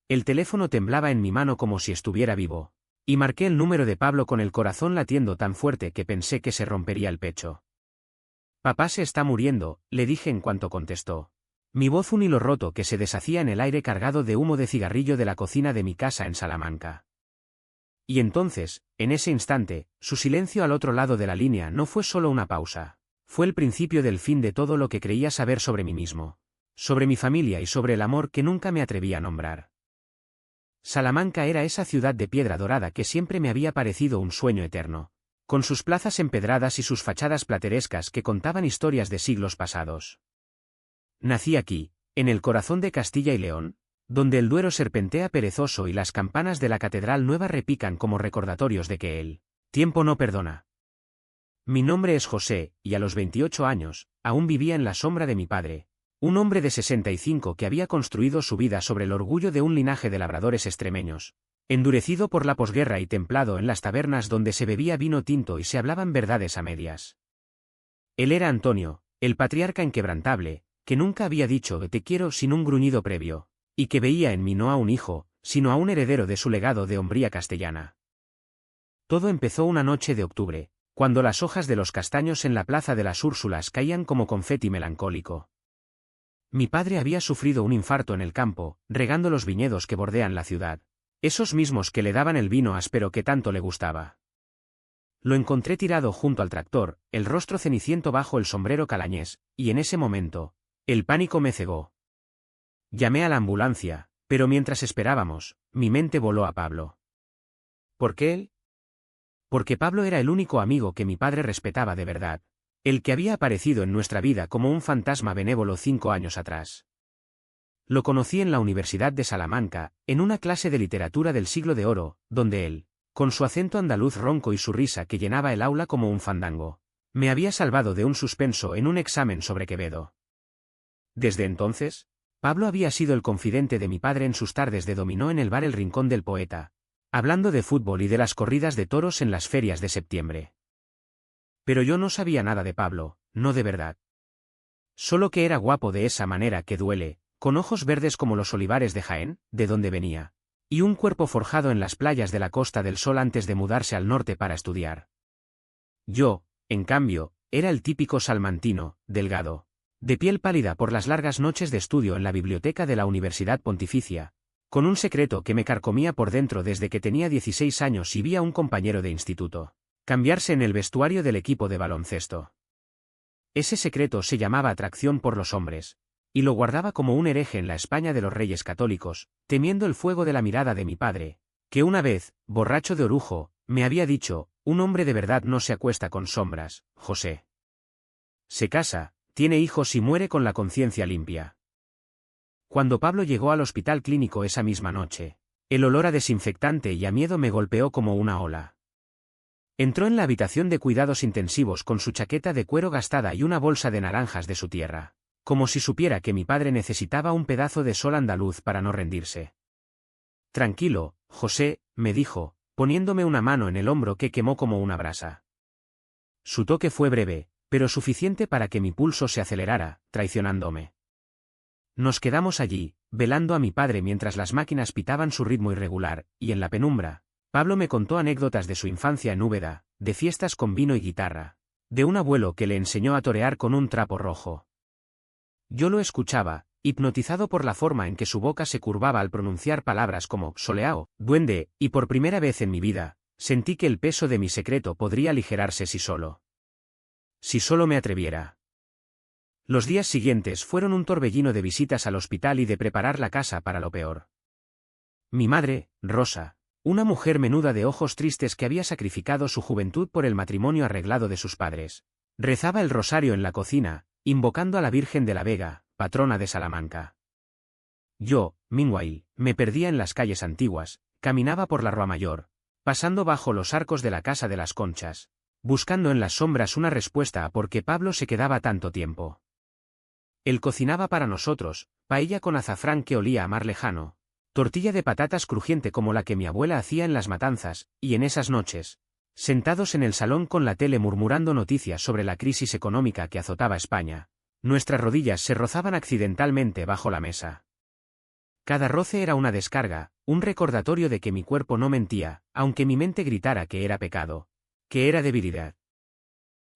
El teléfono temblaba en mi mano como si estuviera vivo. Y marqué el número de Pablo con el corazón latiendo tan fuerte que pensé que se rompería el pecho. Papá se está muriendo, le dije en cuanto contestó. Mi voz un hilo roto que se deshacía en el aire cargado de humo de cigarrillo de la cocina de mi casa en Salamanca. Y entonces, en ese instante, su silencio al otro lado de la línea no fue solo una pausa. Fue el principio del fin de todo lo que creía saber sobre mí mismo. Sobre mi familia y sobre el amor que nunca me atreví a nombrar. Salamanca era esa ciudad de piedra dorada que siempre me había parecido un sueño eterno, con sus plazas empedradas y sus fachadas platerescas que contaban historias de siglos pasados. Nací aquí, en el corazón de Castilla y León, donde el Duero serpentea perezoso y las campanas de la Catedral Nueva repican como recordatorios de que el tiempo no perdona. Mi nombre es José, y a los 28 años, aún vivía en la sombra de mi padre, un hombre de 65 que había construido su vida sobre el orgullo de un linaje de labradores extremeños, endurecido por la posguerra y templado en las tabernas donde se bebía vino tinto y se hablaban verdades a medias. Él era Antonio, el patriarca inquebrantable, que nunca había dicho te quiero sin un gruñido previo, y que veía en mí no a un hijo, sino a un heredero de su legado de hombría castellana. Todo empezó una noche de octubre, cuando las hojas de los castaños en la plaza de las Úrsulas caían como confeti melancólico. Mi padre había sufrido un infarto en el campo, regando los viñedos que bordean la ciudad, esos mismos que le daban el vino áspero que tanto le gustaba. Lo encontré tirado junto al tractor, el rostro ceniciento bajo el sombrero calañés, y en ese momento, el pánico me cegó. Llamé a la ambulancia, pero mientras esperábamos, mi mente voló a Pablo. ¿Por qué él? Porque Pablo era el único amigo que mi padre respetaba de verdad, el que había aparecido en nuestra vida como un fantasma benévolo 5 años atrás. Lo conocí en la Universidad de Salamanca, en una clase de literatura del siglo de oro, donde él, con su acento andaluz ronco y su risa que llenaba el aula como un fandango, me había salvado de un suspenso en un examen sobre Quevedo. Desde entonces, Pablo había sido el confidente de mi padre en sus tardes de dominó en el bar El Rincón del Poeta, hablando de fútbol y de las corridas de toros en las ferias de septiembre. Pero yo no sabía nada de Pablo, no de verdad. Solo que era guapo de esa manera que duele, con ojos verdes como los olivares de Jaén, de donde venía, y un cuerpo forjado en las playas de la Costa del Sol antes de mudarse al norte para estudiar. Yo, en cambio, era el típico salmantino, delgado, de piel pálida por las largas noches de estudio en la biblioteca de la Universidad Pontificia, con un secreto que me carcomía por dentro desde que tenía 16 años y vi a un compañero de instituto cambiarse en el vestuario del equipo de baloncesto. Ese secreto se llamaba atracción por los hombres, y lo guardaba como un hereje en la España de los Reyes Católicos, temiendo el fuego de la mirada de mi padre, que una vez, borracho de orujo, me había dicho, un hombre de verdad no se acuesta con sombras, José. Se casa, tiene hijos y muere con la conciencia limpia. Cuando Pablo llegó al hospital clínico esa misma noche, el olor a desinfectante y a miedo me golpeó como una ola. Entró en la habitación de cuidados intensivos con su chaqueta de cuero gastada y una bolsa de naranjas de su tierra, como si supiera que mi padre necesitaba un pedazo de sol andaluz para no rendirse. Tranquilo, José, me dijo, poniéndome una mano en el hombro que quemó como una brasa. Su toque fue breve, pero suficiente para que mi pulso se acelerara, traicionándome. Nos quedamos allí, velando a mi padre mientras las máquinas pitaban su ritmo irregular, y en la penumbra, Pablo me contó anécdotas de su infancia en Úbeda, de fiestas con vino y guitarra, de un abuelo que le enseñó a torear con un trapo rojo. Yo lo escuchaba, hipnotizado por la forma en que su boca se curvaba al pronunciar palabras como soleao, duende, y por primera vez en mi vida, sentí que el peso de mi secreto podría aligerarse si solo me atreviera. Los días siguientes fueron un torbellino de visitas al hospital y de preparar la casa para lo peor. Mi madre, Rosa, una mujer menuda de ojos tristes que había sacrificado su juventud por el matrimonio arreglado de sus padres, rezaba el rosario en la cocina, invocando a la Virgen de la Vega, patrona de Salamanca. Yo, meanwhile, me perdía en las calles antiguas, caminaba por la Rua Mayor, pasando bajo los arcos de la Casa de las Conchas, buscando en las sombras una respuesta a por qué Pablo se quedaba tanto tiempo. Él cocinaba para nosotros, paella con azafrán que olía a mar lejano, tortilla de patatas crujiente como la que mi abuela hacía en las matanzas, y en esas noches, sentados en el salón con la tele murmurando noticias sobre la crisis económica que azotaba España, nuestras rodillas se rozaban accidentalmente bajo la mesa. Cada roce era una descarga, un recordatorio de que mi cuerpo no mentía, aunque mi mente gritara que era pecado, que era debilidad.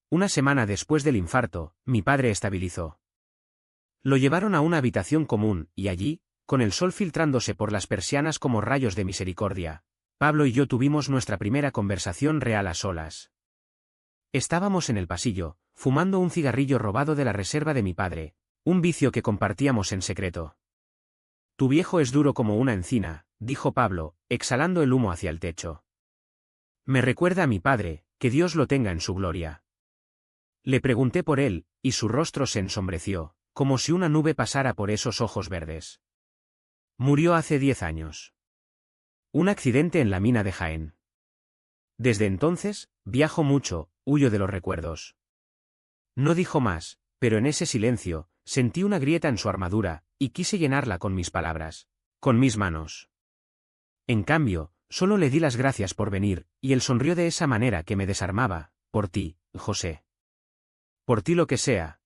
Una semana después del infarto, mi padre estabilizó. Lo llevaron a una habitación común, y allí, con el sol filtrándose por las persianas como rayos de misericordia, Pablo y yo tuvimos nuestra primera conversación real a solas. Estábamos en el pasillo, fumando un cigarrillo robado de la reserva de mi padre, un vicio que compartíamos en secreto. Tu viejo es duro como una encina, dijo Pablo, exhalando el humo hacia el techo. Me recuerda a mi padre, que Dios lo tenga en su gloria. Le pregunté por él, y su rostro se ensombreció, como si una nube pasara por esos ojos verdes. Murió hace 10 años. Un accidente en la mina de Jaén. Desde entonces, viajo mucho, huyo de los recuerdos. No dijo más, pero en ese silencio, sentí una grieta en su armadura, y quise llenarla con mis palabras, con mis manos. En cambio, solo le di las gracias por venir, y él sonrió de esa manera que me desarmaba, por ti, José. Por ti lo que sea.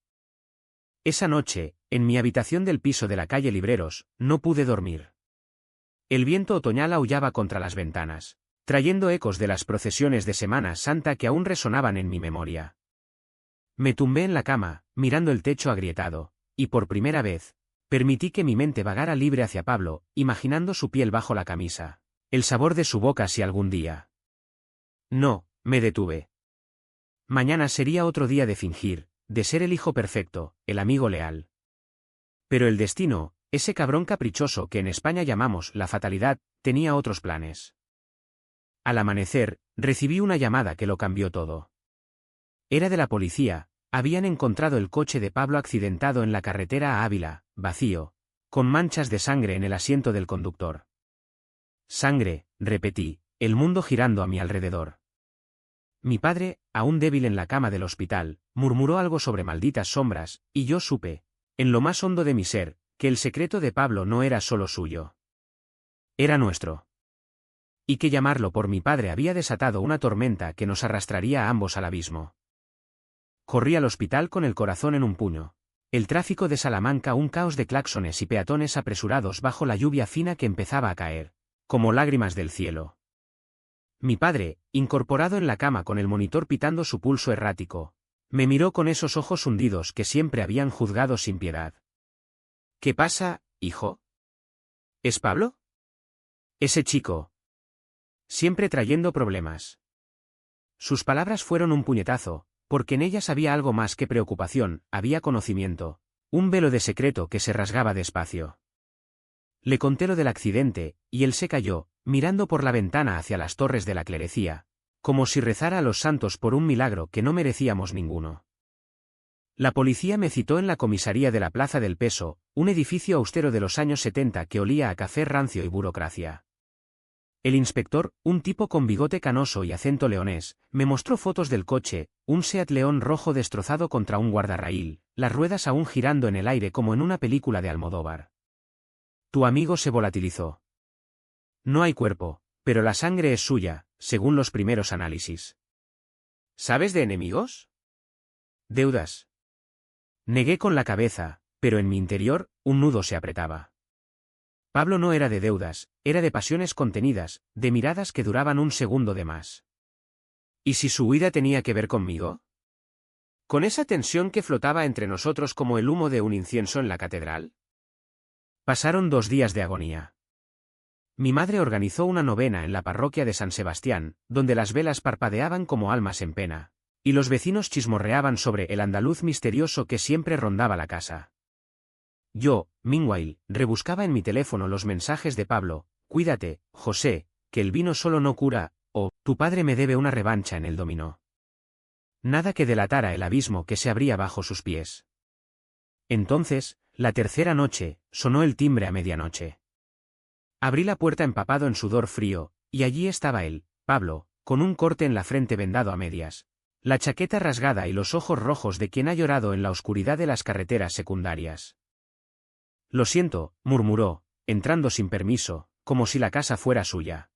Esa noche, en mi habitación del piso de la calle Libreros, no pude dormir. El viento otoñal aullaba contra las ventanas, trayendo ecos de las procesiones de Semana Santa que aún resonaban en mi memoria. Me tumbé en la cama, mirando el techo agrietado, y por primera vez, permití que mi mente vagara libre hacia Pablo, imaginando su piel bajo la camisa, el sabor de su boca si algún día. No, me detuve. Mañana sería otro día de fingir, de ser el hijo perfecto, el amigo leal. Pero el destino, ese cabrón caprichoso que en España llamamos la fatalidad, tenía otros planes. Al amanecer, recibí una llamada que lo cambió todo. Era de la policía, habían encontrado el coche de Pablo accidentado en la carretera a Ávila, vacío, con manchas de sangre en el asiento del conductor. Sangre, repetí, el mundo girando a mi alrededor. Mi padre, aún débil en la cama del hospital, murmuró algo sobre malditas sombras, y yo supe, en lo más hondo de mi ser, que el secreto de Pablo no era solo suyo. Era nuestro. Y que llamarlo por mi padre había desatado una tormenta que nos arrastraría a ambos al abismo. Corrí al hospital con el corazón en un puño. El tráfico de Salamanca un caos de claxones y peatones apresurados bajo la lluvia fina que empezaba a caer, como lágrimas del cielo. Mi padre, incorporado en la cama con el monitor pitando su pulso errático, me miró con esos ojos hundidos que siempre habían juzgado sin piedad. ¿Qué pasa, hijo? ¿Es Pablo? Ese chico. Siempre trayendo problemas. Sus palabras fueron un puñetazo, porque en ellas había algo más que preocupación, había conocimiento, un velo de secreto que se rasgaba despacio. Le conté lo del accidente, y él se calló, mirando por la ventana hacia las torres de la clerecía, como si rezara a los santos por un milagro que no merecíamos ninguno. La policía me citó en la comisaría de la Plaza del Peso, un edificio austero de los años 70 que olía a café rancio y burocracia. El inspector, un tipo con bigote canoso y acento leonés, me mostró fotos del coche, un Seat León rojo destrozado contra un guardarraíl, las ruedas aún girando en el aire como en una película de Almodóvar. Tu amigo se volatilizó. No hay cuerpo, pero la sangre es suya, según los primeros análisis. ¿Sabes de enemigos? Deudas. Negué con la cabeza, pero en mi interior, un nudo se apretaba. Pablo no era de deudas, era de pasiones contenidas, de miradas que duraban un segundo de más. ¿Y si su huida tenía que ver conmigo? ¿Con esa tensión que flotaba entre nosotros como el humo de un incienso en la catedral? Pasaron 2 días de agonía. Mi madre organizó una novena en la parroquia de San Sebastián, donde las velas parpadeaban como almas en pena, y los vecinos chismorreaban sobre el andaluz misterioso que siempre rondaba la casa. Yo, meanwhile, rebuscaba en mi teléfono los mensajes de Pablo: cuídate, José, que el vino solo no cura, o tu padre me debe una revancha en el dominó. Nada que delatara el abismo que se abría bajo sus pies. Entonces, la tercera noche, sonó el timbre a medianoche. Abrí la puerta empapado en sudor frío, y allí estaba él, Pablo, con un corte en la frente vendado a medias, la chaqueta rasgada y los ojos rojos de quien ha llorado en la oscuridad de las carreteras secundarias. Lo siento, murmuró, entrando sin permiso, como si la casa fuera suya.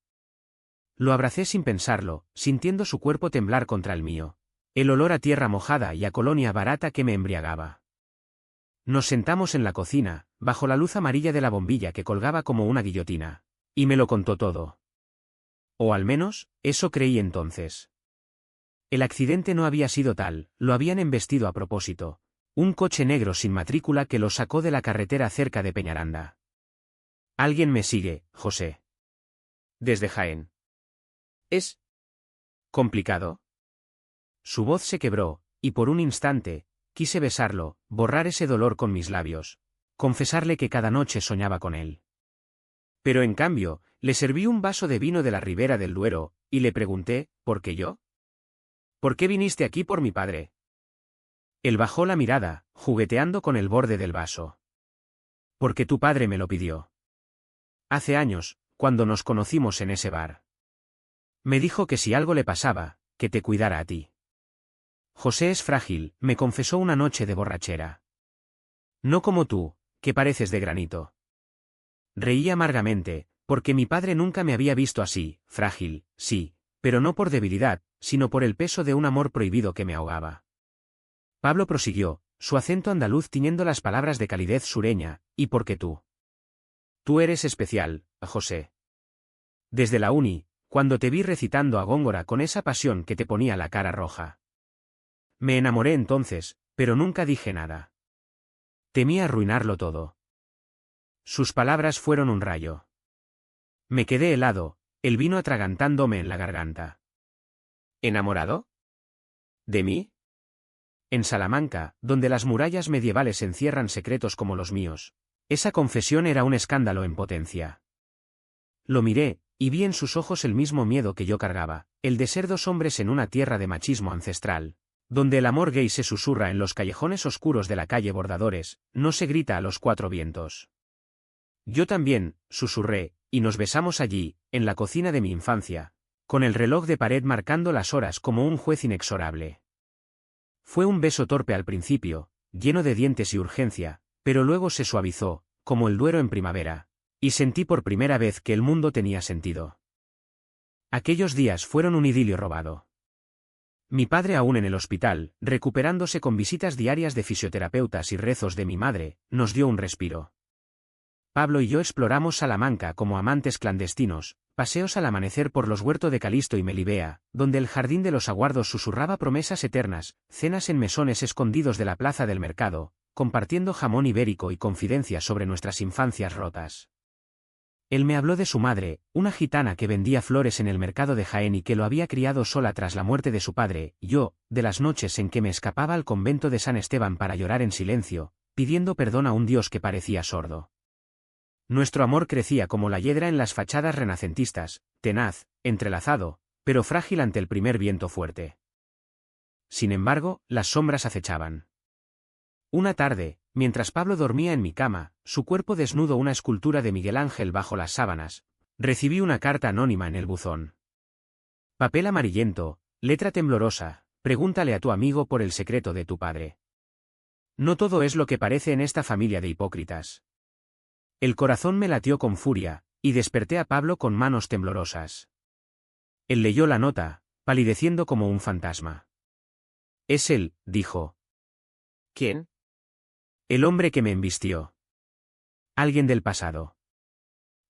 Lo abracé sin pensarlo, sintiendo su cuerpo temblar contra el mío, el olor a tierra mojada y a colonia barata que me embriagaba. Nos sentamos en la cocina, bajo la luz amarilla de la bombilla que colgaba como una guillotina. Y me lo contó todo. O al menos, eso creí entonces. El accidente no había sido tal, lo habían embestido a propósito. Un coche negro sin matrícula que lo sacó de la carretera cerca de Peñaranda. Alguien me sigue, José. Desde Jaén. ¿Es complicado? Su voz se quebró, y por un instante, quise besarlo, borrar ese dolor con mis labios, confesarle que cada noche soñaba con él. Pero en cambio, le serví un vaso de vino de la Ribera del Duero, y le pregunté, ¿por qué yo? ¿Por qué viniste aquí por mi padre? Él bajó la mirada, jugueteando con el borde del vaso. Porque tu padre me lo pidió. Hace años, cuando nos conocimos en ese bar. Me dijo que si algo le pasaba, que te cuidara a ti. José es frágil, me confesó una noche de borrachera. No como tú, que pareces de granito. Reí amargamente, porque mi padre nunca me había visto así, frágil, sí, pero no por debilidad, sino por el peso de un amor prohibido que me ahogaba. Pablo prosiguió, su acento andaluz tiñendo las palabras de calidez sureña, y porque tú. Tú eres especial, José. Desde la uni, cuando te vi recitando a Góngora con esa pasión que te ponía la cara roja. Me enamoré entonces, pero nunca dije nada. Temía arruinarlo todo. Sus palabras fueron un rayo. Me quedé helado, el vino atragantándome en la garganta. ¿Enamorado? ¿De mí? En Salamanca, donde las murallas medievales encierran secretos como los míos, esa confesión era un escándalo en potencia. Lo miré, y vi en sus ojos el mismo miedo que yo cargaba, el de ser dos hombres en una tierra de machismo ancestral, donde el amor gay se susurra en los callejones oscuros de la calle Bordadores, no se grita a los cuatro vientos. Yo también, susurré, y nos besamos allí, en la cocina de mi infancia, con el reloj de pared marcando las horas como un juez inexorable. Fue un beso torpe al principio, lleno de dientes y urgencia, pero luego se suavizó, como el Duero en primavera, y sentí por primera vez que el mundo tenía sentido. Aquellos días fueron un idilio robado. Mi padre aún en el hospital, recuperándose con visitas diarias de fisioterapeutas y rezos de mi madre, nos dio un respiro. Pablo y yo exploramos Salamanca como amantes clandestinos, paseos al amanecer por los huertos de Calisto y Melibea, donde el jardín de los aguardos susurraba promesas eternas, cenas en mesones escondidos de la plaza del mercado, compartiendo jamón ibérico y confidencias sobre nuestras infancias rotas. Él me habló de su madre, una gitana que vendía flores en el mercado de Jaén y que lo había criado sola tras la muerte de su padre, y yo, de las noches en que me escapaba al convento de San Esteban para llorar en silencio, pidiendo perdón a un Dios que parecía sordo. Nuestro amor crecía como la hiedra en las fachadas renacentistas, tenaz, entrelazado, pero frágil ante el primer viento fuerte. Sin embargo, las sombras acechaban. Una tarde, mientras Pablo dormía en mi cama, su cuerpo desnudo una escultura de Miguel Ángel bajo las sábanas, recibí una carta anónima en el buzón. Papel amarillento, letra temblorosa, pregúntale a tu amigo por el secreto de tu padre. No todo es lo que parece en esta familia de hipócritas. El corazón me latió con furia, y desperté a Pablo con manos temblorosas. Él leyó la nota, palideciendo como un fantasma. Es él, dijo. ¿Quién? El hombre que me embistió. Alguien del pasado.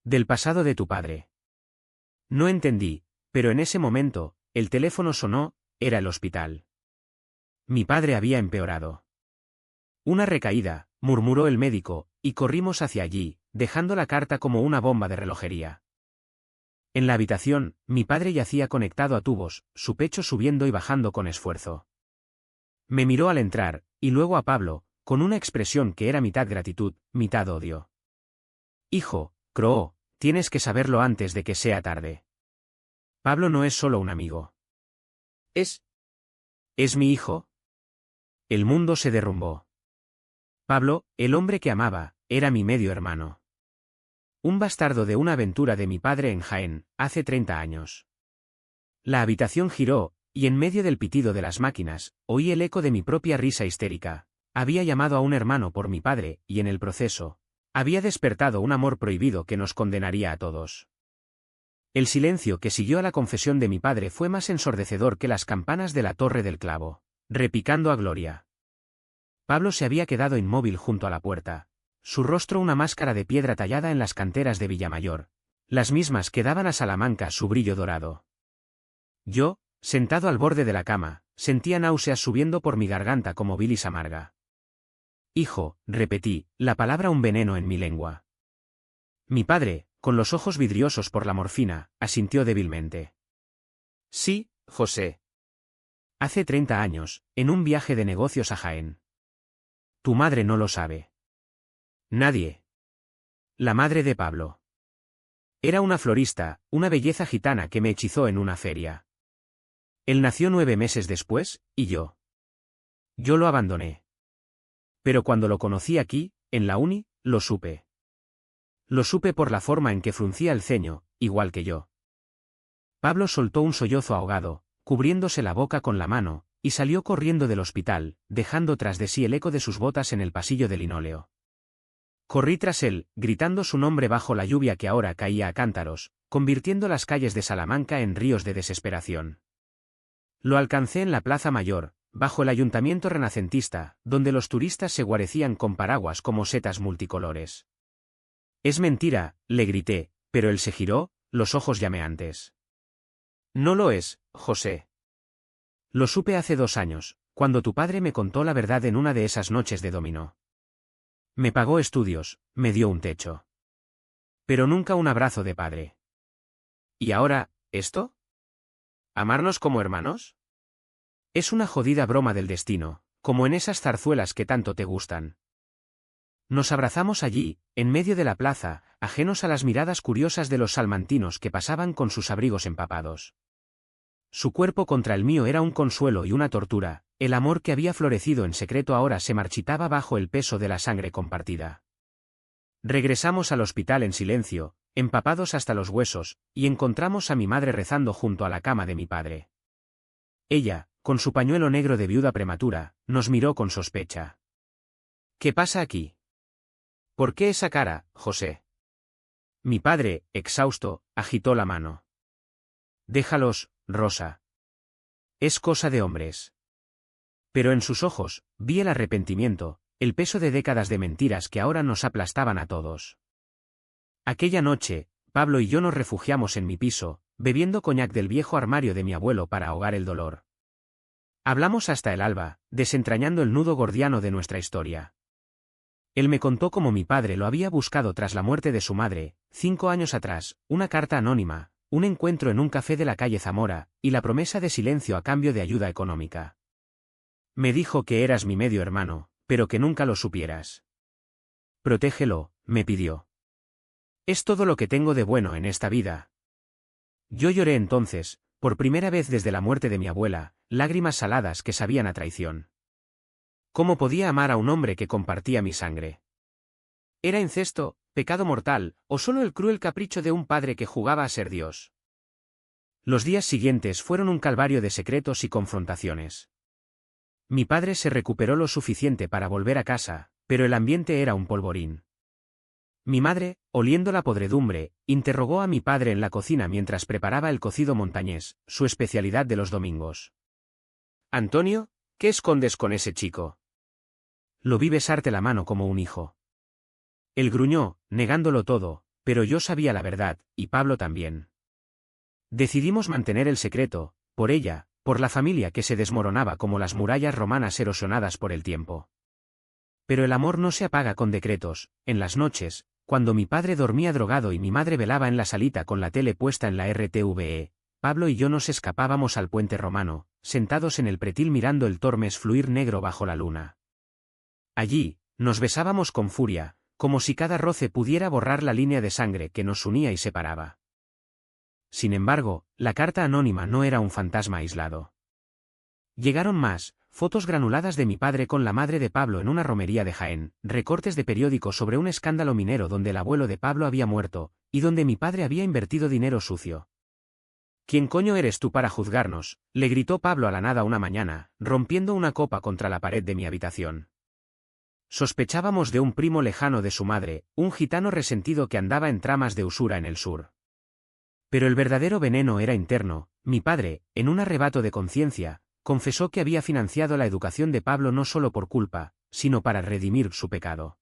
Del pasado de tu padre. No entendí, pero en ese momento, el teléfono sonó, era el hospital. Mi padre había empeorado. Una recaída, murmuró el médico, y corrimos hacia allí, dejando la carta como una bomba de relojería. En la habitación, mi padre yacía conectado a tubos, su pecho subiendo y bajando con esfuerzo. Me miró al entrar, y luego a Pablo, con una expresión que era mitad gratitud, mitad odio. Hijo, croó, tienes que saberlo antes de que sea tarde. Pablo no es solo un amigo. ¿Es mi hijo? El mundo se derrumbó. Pablo, el hombre que amaba, era mi medio hermano. Un bastardo de una aventura de mi padre en Jaén, hace 30 años. La habitación giró, y en medio del pitido de las máquinas, oí el eco de mi propia risa histérica. Había llamado a un hermano por mi padre, y en el proceso, había despertado un amor prohibido que nos condenaría a todos. El silencio que siguió a la confesión de mi padre fue más ensordecedor que las campanas de la Torre del Clavo, repicando a gloria. Pablo se había quedado inmóvil junto a la puerta, su rostro una máscara de piedra tallada en las canteras de Villamayor, las mismas que daban a Salamanca su brillo dorado. Yo, sentado al borde de la cama, sentía náuseas subiendo por mi garganta como bilis amarga. Hijo, repetí, la palabra un veneno en mi lengua. Mi padre, con los ojos vidriosos por la morfina, asintió débilmente. Sí, José. Hace 30 años, en un viaje de negocios a Jaén. Tu madre no lo sabe. Nadie. La madre de Pablo. Era una florista, una belleza gitana que me hechizó en una feria. Él nació 9 meses después, y yo. Yo lo abandoné. Pero cuando lo conocí aquí, en la uni, lo supe. Lo supe por la forma en que fruncía el ceño, igual que yo. Pablo soltó un sollozo ahogado, cubriéndose la boca con la mano, y salió corriendo del hospital, dejando tras de sí el eco de sus botas en el pasillo de linóleo. Corrí tras él, gritando su nombre bajo la lluvia que ahora caía a cántaros, convirtiendo las calles de Salamanca en ríos de desesperación. Lo alcancé en la Plaza Mayor, bajo el ayuntamiento renacentista, donde los turistas se guarecían con paraguas como setas multicolores. Es mentira, le grité, pero él se giró, los ojos llameantes. No lo es, José. Lo supe hace 2 años, cuando tu padre me contó la verdad en una de esas noches de dominó. Me pagó estudios, me dio un techo. Pero nunca un abrazo de padre. ¿Y ahora, esto? ¿Amarnos como hermanos? Es una jodida broma del destino, como en esas zarzuelas que tanto te gustan. Nos abrazamos allí, en medio de la plaza, ajenos a las miradas curiosas de los salmantinos que pasaban con sus abrigos empapados. Su cuerpo contra el mío era un consuelo y una tortura, el amor que había florecido en secreto ahora se marchitaba bajo el peso de la sangre compartida. Regresamos al hospital en silencio, empapados hasta los huesos, y encontramos a mi madre rezando junto a la cama de mi padre. Ella, con su pañuelo negro de viuda prematura, nos miró con sospecha. ¿Qué pasa aquí? ¿Por qué esa cara, José? Mi padre, exhausto, agitó la mano. Déjalos, Rosa. Es cosa de hombres. Pero en sus ojos, vi el arrepentimiento, el peso de décadas de mentiras que ahora nos aplastaban a todos. Aquella noche, Pablo y yo nos refugiamos en mi piso, bebiendo coñac del viejo armario de mi abuelo para ahogar el dolor. Hablamos hasta el alba, desentrañando el nudo gordiano de nuestra historia. Él me contó cómo mi padre lo había buscado tras la muerte de su madre, 5 años atrás, una carta anónima, un encuentro en un café de la calle Zamora, y la promesa de silencio a cambio de ayuda económica. Me dijo que eras mi medio hermano, pero que nunca lo supieras. Protégelo, me pidió. Es todo lo que tengo de bueno en esta vida. Yo lloré entonces, por primera vez desde la muerte de mi abuela, lágrimas saladas que sabían a traición. ¿Cómo podía amar a un hombre que compartía mi sangre? ¿Era incesto, pecado mortal, o solo el cruel capricho de un padre que jugaba a ser Dios? Los días siguientes fueron un calvario de secretos y confrontaciones. Mi padre se recuperó lo suficiente para volver a casa, pero el ambiente era un polvorín. Mi madre, oliendo la podredumbre, interrogó a mi padre en la cocina mientras preparaba el cocido montañés, su especialidad de los domingos. «Antonio, ¿qué escondes con ese chico?» Lo vi besarte la mano como un hijo. Él gruñó, negándolo todo, pero yo sabía la verdad, y Pablo también. Decidimos mantener el secreto, por ella, por la familia que se desmoronaba como las murallas romanas erosionadas por el tiempo. Pero el amor no se apaga con decretos. En las noches, cuando mi padre dormía drogado y mi madre velaba en la salita con la tele puesta en la RTVE, Pablo y yo nos escapábamos al puente romano, sentados en el pretil mirando el Tormes fluir negro bajo la luna. Allí, nos besábamos con furia, como si cada roce pudiera borrar la línea de sangre que nos unía y separaba. Sin embargo, la carta anónima no era un fantasma aislado. Llegaron más, fotos granuladas de mi padre con la madre de Pablo en una romería de Jaén, recortes de periódico sobre un escándalo minero donde el abuelo de Pablo había muerto, y donde mi padre había invertido dinero sucio. «¿Quién coño eres tú para juzgarnos?», le gritó Pablo a la nada una mañana, rompiendo una copa contra la pared de mi habitación. Sospechábamos de un primo lejano de su madre, un gitano resentido que andaba en tramas de usura en el sur. Pero el verdadero veneno era interno. Mi padre, en un arrebato de conciencia, confesó que había financiado la educación de Pablo no solo por culpa, sino para redimir su pecado.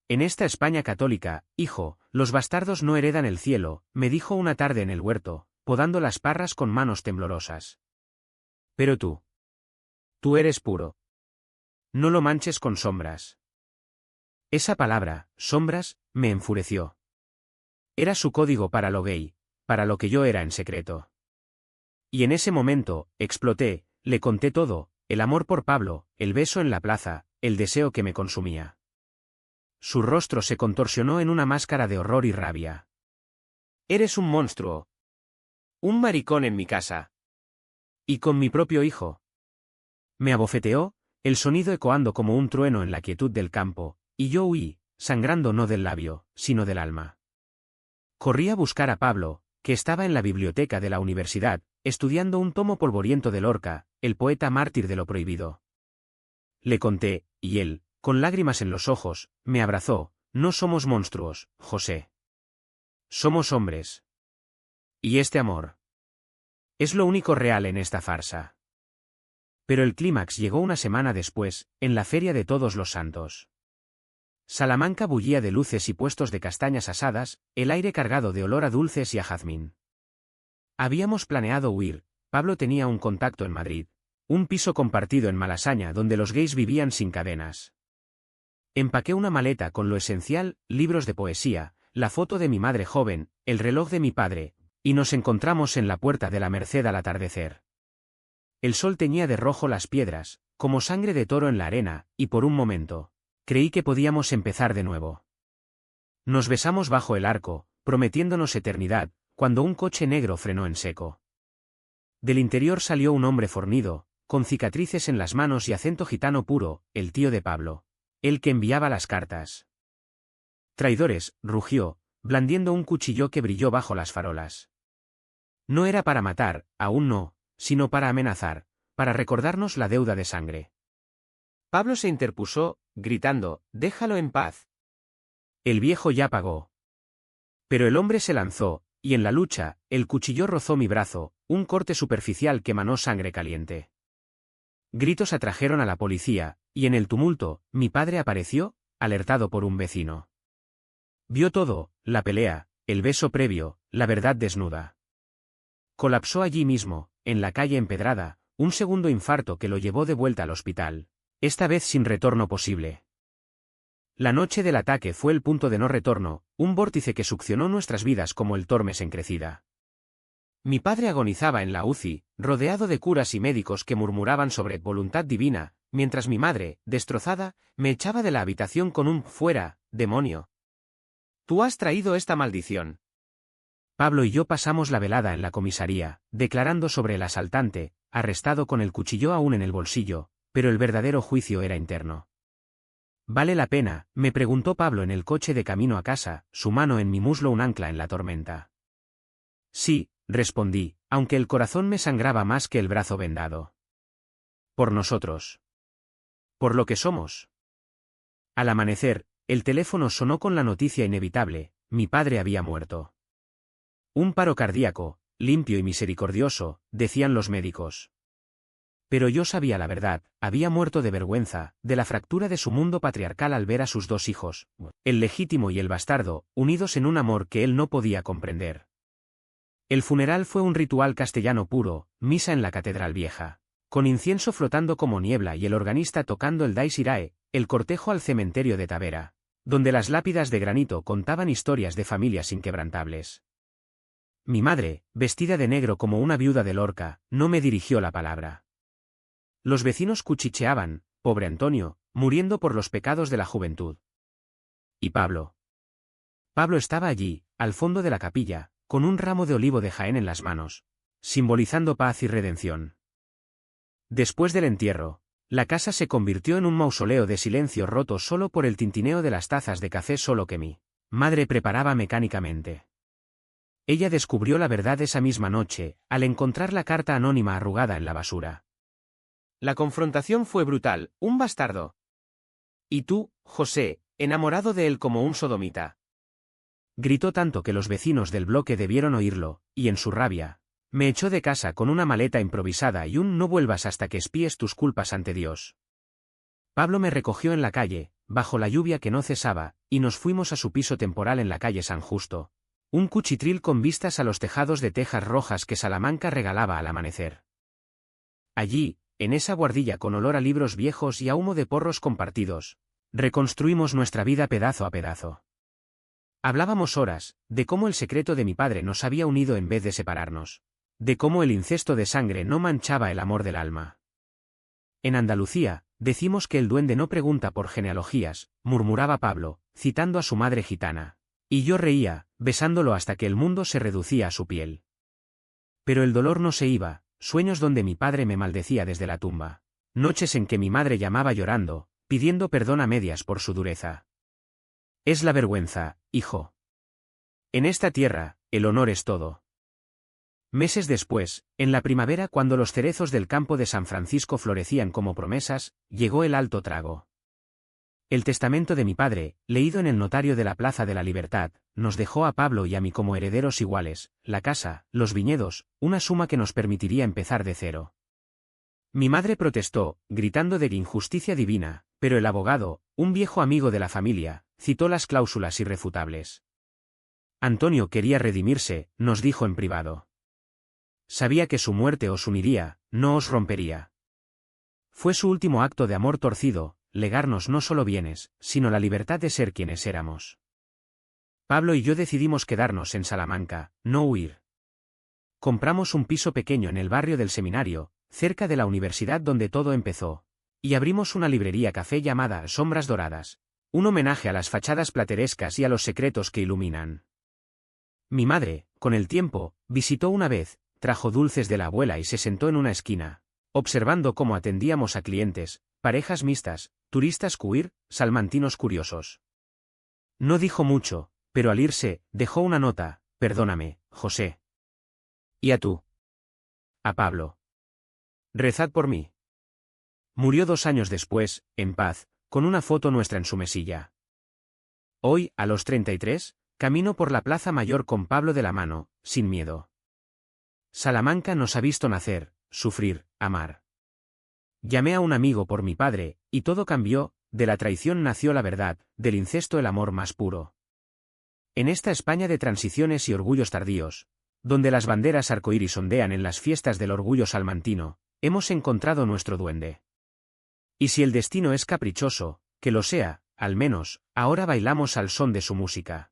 En esta España católica, hijo, los bastardos no heredan el cielo, me dijo una tarde en el huerto, podando las parras con manos temblorosas. Pero tú eres puro. No lo manches con sombras. Esa palabra, sombras, me enfureció. Era su código para lo gay, para lo que yo era en secreto. Y en ese momento, exploté, le conté todo, el amor por Pablo, el beso en la plaza, el deseo que me consumía. Su rostro se contorsionó en una máscara de horror y rabia. Eres un monstruo. Un maricón en mi casa. Y con mi propio hijo. Me abofeteó, el sonido ecoando como un trueno en la quietud del campo, y yo huí, sangrando no del labio, sino del alma. Corrí a buscar a Pablo, que estaba en la biblioteca de la universidad, estudiando un tomo polvoriento de Lorca, el poeta mártir de lo prohibido. Le conté, y él, con lágrimas en los ojos, me abrazó. No somos monstruos, José. Somos hombres. Y este amor es lo único real en esta farsa. Pero el clímax llegó una semana después, en la Feria de Todos los Santos. Salamanca bullía de luces y puestos de castañas asadas, el aire cargado de olor a dulces y a jazmín. Habíamos planeado huir. Pablo tenía un contacto en Madrid, un piso compartido en Malasaña donde los gays vivían sin cadenas. Empaqué una maleta con lo esencial, libros de poesía, la foto de mi madre joven, el reloj de mi padre, y nos encontramos en la Puerta de la Merced al atardecer. El sol teñía de rojo las piedras, como sangre de toro en la arena, y por un momento, creí que podíamos empezar de nuevo. Nos besamos bajo el arco, prometiéndonos eternidad, cuando un coche negro frenó en seco. Del interior salió un hombre fornido, con cicatrices en las manos y acento gitano puro, el tío de Pablo, el que enviaba las cartas. Traidores, rugió, blandiendo un cuchillo que brilló bajo las farolas. No era para matar, aún no, sino para amenazar, para recordarnos la deuda de sangre. Pablo se interpuso, gritando, «Déjalo en paz». El viejo ya pagó. Pero el hombre se lanzó, y en la lucha, el cuchillo rozó mi brazo, un corte superficial que manó sangre caliente. Gritos atrajeron a la policía, y en el tumulto, mi padre apareció, alertado por un vecino. Vio todo, la pelea, el beso previo, la verdad desnuda. Colapsó allí mismo, en la calle empedrada, un segundo infarto que lo llevó de vuelta al hospital, esta vez sin retorno posible. La noche del ataque fue el punto de no retorno, un vórtice que succionó nuestras vidas como el Tormes en crecida. Mi padre agonizaba en la UCI, rodeado de curas y médicos que murmuraban sobre voluntad divina, mientras mi madre, destrozada, me echaba de la habitación con un «fuera, demonio. Tú has traído esta maldición». Pablo y yo pasamos la velada en la comisaría, declarando sobre el asaltante, arrestado con el cuchillo aún en el bolsillo, pero el verdadero juicio era interno. «¿Vale la pena?», me preguntó Pablo en el coche de camino a casa, su mano en mi muslo un ancla en la tormenta. «Sí», respondí, aunque el corazón me sangraba más que el brazo vendado. «Por nosotros. Por lo que somos». Al amanecer, el teléfono sonó con la noticia inevitable: mi padre había muerto. Un paro cardíaco, limpio y misericordioso, decían los médicos. Pero yo sabía la verdad, había muerto de vergüenza, de la fractura de su mundo patriarcal al ver a sus dos hijos, el legítimo y el bastardo, unidos en un amor que él no podía comprender. El funeral fue un ritual castellano puro, misa en la Catedral Vieja, con incienso flotando como niebla y el organista tocando el Dies Irae, el cortejo al cementerio de Tavera, donde las lápidas de granito contaban historias de familias inquebrantables. Mi madre, vestida de negro como una viuda de Lorca, no me dirigió la palabra. Los vecinos cuchicheaban, pobre Antonio, muriendo por los pecados de la juventud. ¿Y Pablo? Pablo estaba allí, al fondo de la capilla, con un ramo de olivo de Jaén en las manos, simbolizando paz y redención. Después del entierro, la casa se convirtió en un mausoleo de silencio roto solo por el tintineo de las tazas de café solo que mi madre preparaba mecánicamente. Ella descubrió la verdad esa misma noche, al encontrar la carta anónima arrugada en la basura. La confrontación fue brutal, un bastardo. Y tú, José, enamorado de él como un sodomita. Gritó tanto que los vecinos del bloque debieron oírlo, y en su rabia, me echó de casa con una maleta improvisada y un «no vuelvas hasta que espíes tus culpas ante Dios». Pablo me recogió en la calle, bajo la lluvia que no cesaba, y nos fuimos a su piso temporal en la calle San Justo. Un cuchitril con vistas a los tejados de tejas rojas que Salamanca regalaba al amanecer. Allí, en esa guardilla con olor a libros viejos y a humo de porros compartidos, reconstruimos nuestra vida pedazo a pedazo. Hablábamos horas, de cómo el secreto de mi padre nos había unido en vez de separarnos, de cómo el incesto de sangre no manchaba el amor del alma. En Andalucía, decimos que el duende no pregunta por genealogías, murmuraba Pablo, citando a su madre gitana. Y yo reía, besándolo hasta que el mundo se reducía a su piel. Pero el dolor no se iba, sueños donde mi padre me maldecía desde la tumba, noches en que mi madre llamaba llorando, pidiendo perdón a medias por su dureza. Es la vergüenza, hijo. En esta tierra, el honor es todo. Meses después, en la primavera cuando los cerezos del campo de San Francisco florecían como promesas, llegó el alto trago. El testamento de mi padre, leído en el notario de la Plaza de la Libertad, nos dejó a Pablo y a mí como herederos iguales, la casa, los viñedos, una suma que nos permitiría empezar de cero. Mi madre protestó, gritando de injusticia divina, pero el abogado, un viejo amigo de la familia, citó las cláusulas irrefutables. Antonio quería redimirse, nos dijo en privado. Sabía que su muerte os uniría, no os rompería. Fue su último acto de amor torcido, legarnos no solo bienes, sino la libertad de ser quienes éramos. Pablo y yo decidimos quedarnos en Salamanca, no huir. Compramos un piso pequeño en el barrio del Seminario, cerca de la universidad donde todo empezó, y abrimos una librería café llamada Sombras Doradas, un homenaje a las fachadas platerescas y a los secretos que iluminan. Mi madre, con el tiempo, visitó una vez, trajo dulces de la abuela y se sentó en una esquina, observando cómo atendíamos a clientes, parejas mixtas, turistas queer, salmantinos curiosos. No dijo mucho, pero al irse, dejó una nota: perdóname, José. ¿Y a tú? A Pablo. Rezad por mí. Murió 2 años después, en paz, con una foto nuestra en su mesilla. Hoy, a los 33, camino por la Plaza Mayor con Pablo de la mano, sin miedo. Salamanca nos ha visto nacer, sufrir, amar. Llamé a un amigo por mi padre, y todo cambió, de la traición nació la verdad, del incesto el amor más puro. En esta España de transiciones y orgullos tardíos, donde las banderas arcoíris ondean en las fiestas del orgullo salmantino, hemos encontrado nuestro duende. Y si el destino es caprichoso, que lo sea, al menos, ahora bailamos al son de su música.